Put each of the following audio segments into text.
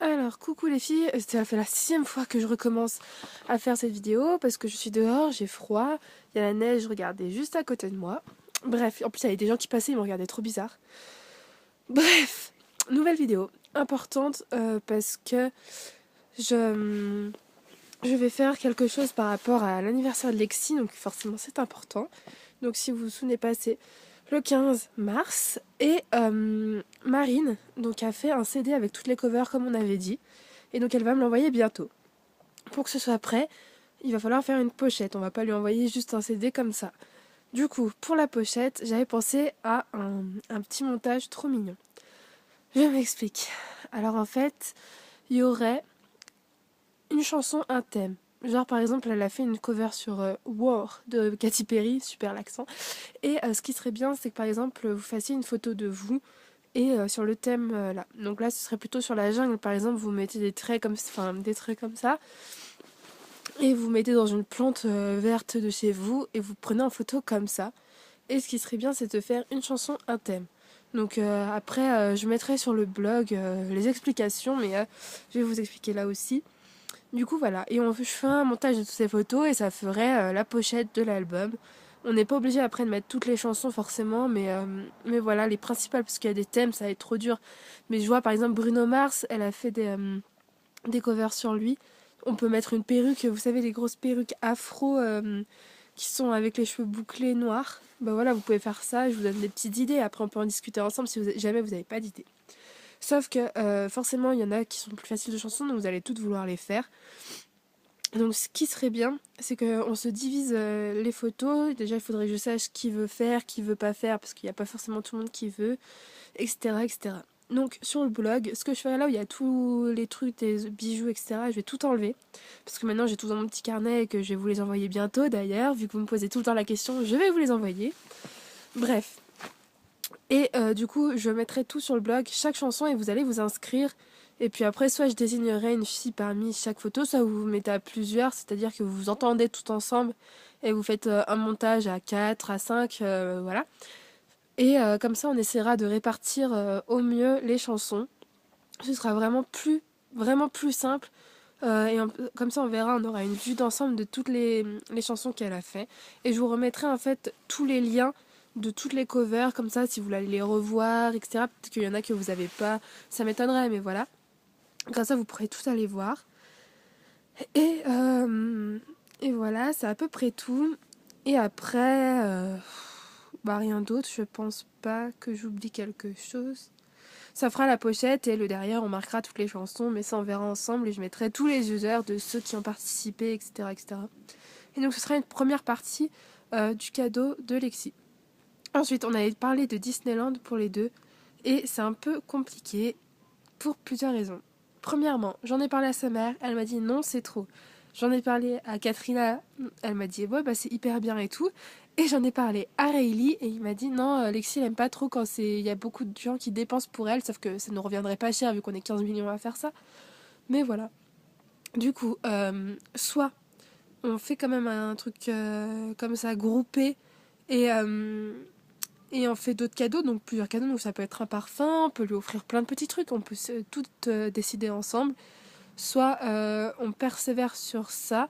Alors, coucou les filles, ça fait la 6e fois que je recommence à faire cette vidéo parce que je suis dehors, j'ai froid, il y a la neige, regardez, juste à côté de moi. Bref, en plus il y avait des gens qui passaient, ils me regardaient trop bizarre. Bref, nouvelle vidéo importante parce que je, je vais faire quelque chose par rapport à l'anniversaire de Lexi, donc forcément c'est important. Donc si vous vous souvenez pas, c'est le 15 mars. Et Marine donc, a fait un CD avec toutes les covers comme on avait dit. Et donc elle va me l'envoyer bientôt. Pour que ce soit prêt, il va falloir faire une pochette. On va pas lui envoyer juste un CD comme ça. Du coup, pour la pochette, j'avais pensé à un petit montage trop mignon. Je m'explique. Alors en fait, il y aurait une chanson, un thème. Genre par exemple, elle a fait une cover sur War de Katy Perry, super l'accent. Et ce qui serait bien, c'est que par exemple, vous fassiez une photo de vous et sur le thème là. Donc là, ce serait plutôt sur la jungle. Par exemple, vous mettez des traits comme ça et vous mettez dans une plante verte de chez vous et vous prenez en photo comme ça. Et ce qui serait bien, c'est de faire une chanson, un thème. Donc après, je mettrai sur le blog les explications, mais je vais vous expliquer là aussi. Du coup, voilà. Et je ferai un montage de toutes ces photos et ça ferait la pochette de l'album. On n'est pas obligé après de mettre toutes les chansons forcément, mais voilà, les principales, parce qu'il y a des thèmes, ça va être trop dur. Mais je vois par exemple Bruno Mars, elle a fait des covers sur lui. On peut mettre une perruque, vous savez, les grosses perruques afro qui sont avec les cheveux bouclés noirs. Bah voilà, vous pouvez faire ça, je vous donne des petites idées. Après, on peut en discuter ensemble si jamais vous n'avez pas d'idées. Sauf que forcément, il y en a qui sont plus faciles de chansons, donc vous allez toutes vouloir les faire. Donc ce qui serait bien, c'est qu'on se divise les photos. Déjà, il faudrait que je sache qui veut faire, qui veut pas faire, parce qu'il n'y a pas forcément tout le monde qui veut, etc., etc. Donc sur le blog, ce que je ferai là où il y a tous les trucs, des bijoux, etc., je vais tout enlever. Parce que maintenant j'ai tout dans mon petit carnet et que je vais vous les envoyer bientôt d'ailleurs. Vu que vous me posez tout le temps la question, je vais vous les envoyer. Bref. Et du coup, je mettrai tout sur le blog, chaque chanson, et vous allez vous inscrire. Et puis après, soit je désignerai une fille parmi chaque photo, soit vous vous mettez à plusieurs, c'est-à-dire que vous vous entendez tout ensemble et vous faites un montage à 4, à 5, voilà. Et comme ça, on essaiera de répartir au mieux les chansons. Ce sera vraiment plus simple. Comme ça, on verra, on aura une vue d'ensemble de toutes les chansons qu'elle a fait. Et je vous remettrai en fait tous les liens de toutes les covers, comme ça, si vous voulez les revoir, etc. Peut-être qu'il y en a que vous n'avez pas, ça m'étonnerait, mais voilà. Comme ça, vous pourrez tous aller voir. Et, euh, et voilà, c'est à peu près tout. Et après, bah rien d'autre, je pense pas que j'oublie quelque chose. Ça fera la pochette et le derrière, on marquera toutes les chansons, mais ça on verra ensemble et je mettrai tous les users de ceux qui ont participé, etc. etc. Et donc ce sera une première partie du cadeau de Lexi. Ensuite, on avait parlé de Disneyland pour les deux et c'est un peu compliqué pour plusieurs raisons. Premièrement, j'en ai parlé à sa mère, elle m'a dit non, c'est trop. J'en ai parlé à Katrina, elle m'a dit ouais, bah c'est hyper bien et tout. Et j'en ai parlé à Rayleigh et il m'a dit non, Lexi elle aime pas trop quand il y a beaucoup de gens qui dépensent pour elle, sauf que ça ne reviendrait pas cher vu qu'on est 15 millions à faire ça. Mais voilà. Du coup, soit on fait quand même un truc comme ça, groupé, et, euh, et on fait d'autres cadeaux, donc plusieurs cadeaux, donc ça peut être un parfum, on peut lui offrir plein de petits trucs, on peut tout décider ensemble. Soit on persévère sur ça,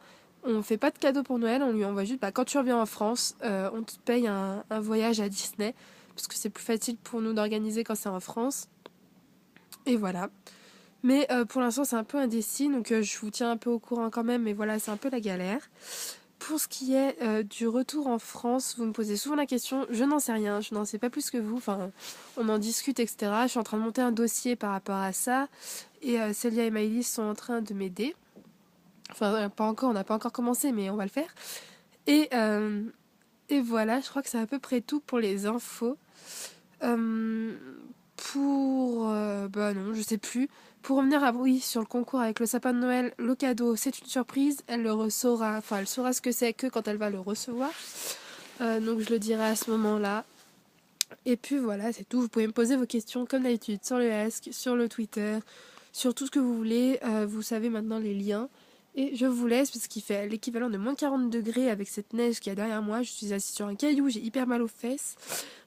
on fait pas de cadeau pour Noël, on lui envoie juste, bah, quand tu reviens en France, on te paye un voyage à Disney, parce que c'est plus facile pour nous d'organiser quand c'est en France. Et voilà. Mais pour l'instant c'est un peu indécis, donc je vous tiens un peu au courant quand même, mais voilà, c'est un peu la galère. Pour ce qui est du retour en France, vous me posez souvent la question, je n'en sais rien, je n'en sais pas plus que vous, enfin on en discute, etc. Je suis en train de monter un dossier par rapport à ça, et Célia et Maëlys sont en train de m'aider. Enfin, pas encore, on n'a pas encore commencé, mais on va le faire. Et, euh, et voilà, je crois que c'est à peu près tout pour les infos. Euh, bah non, je sais plus. Pour revenir à oui sur le concours avec le sapin de Noël, le cadeau, c'est une surprise. Elle le saura, enfin elle saura ce que c'est que quand elle va le recevoir. Donc je le dirai à ce moment-là. Et puis voilà, c'est tout. Vous pouvez me poser vos questions comme d'habitude sur le Ask, sur le Twitter, sur tout ce que vous voulez. Vous savez maintenant les liens. Et je vous laisse parce qu'il fait l'équivalent de moins 40 degrés avec cette neige qui est derrière moi. Je suis assise sur un caillou, j'ai hyper mal aux fesses.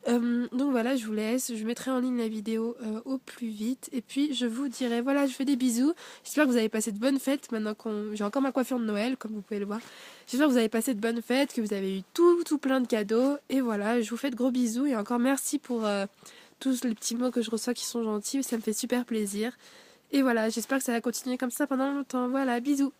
Donc voilà, je vous laisse. Je mettrai en ligne la vidéo au plus vite. Et puis je vous dirai, voilà, je fais des bisous. J'espère que vous avez passé de bonnes fêtes maintenant qu'on... J'ai encore ma coiffure de Noël, comme vous pouvez le voir. J'espère que vous avez passé de bonnes fêtes, que vous avez eu tout plein de cadeaux. Et voilà, je vous fais de gros bisous. Et encore merci pour tous les petits mots que je reçois qui sont gentils. Ça me fait super plaisir. Et voilà, j'espère que ça va continuer comme ça pendant longtemps. Voilà, bisous.